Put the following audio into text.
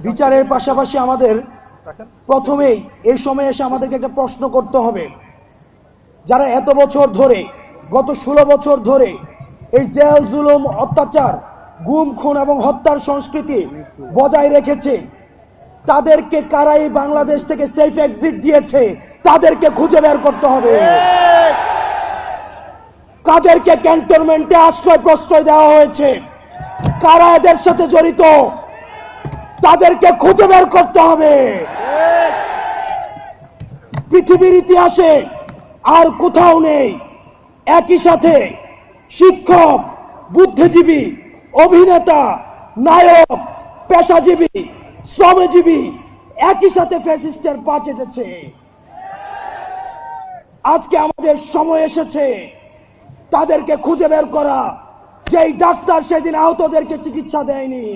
বিচারের পাশাপাশি আমাদের প্রথমেই এই সময় এসে আমাদেরকে একটা প্রশ্ন করতে হবে, যারা এত বছর ধরে, গত 16 বছর ধরে এই জেল জুলুম, অত্যাচার, গুম খুন এবং হত্যার সংস্কৃতি বজায় রেখেছে, তাদেরকে কারা এই বাংলাদেশ থেকে সেফ এক্সিট দিয়েছে তাদেরকে খুঁজে বের করতে হবে। কাদেরকে ক্যান্টনমেন্টে আশ্রয় প্রশ্রয় দেওয়া হয়েছে, কারা এদের সাথে জড়িত, তাদেরকে খুঁজে বের করতে হবে। পৃথিবীর ইতিহাসে আর কোথাও নেই একই সাথে শিক্ষক, বুদ্ধিজীবী, অভিনেতা, নায়ক, পেশাজীবী, শ্রমজীবী একই সাথে ফ্যাসিস্টের পা চেটেছে। আজকে আমাদের সময় এসেছে তাদেরকে খুঁজে বের করা, যেই ডাক্তার সেদিন আহতদেরকে চিকিৎসা দেয়নি,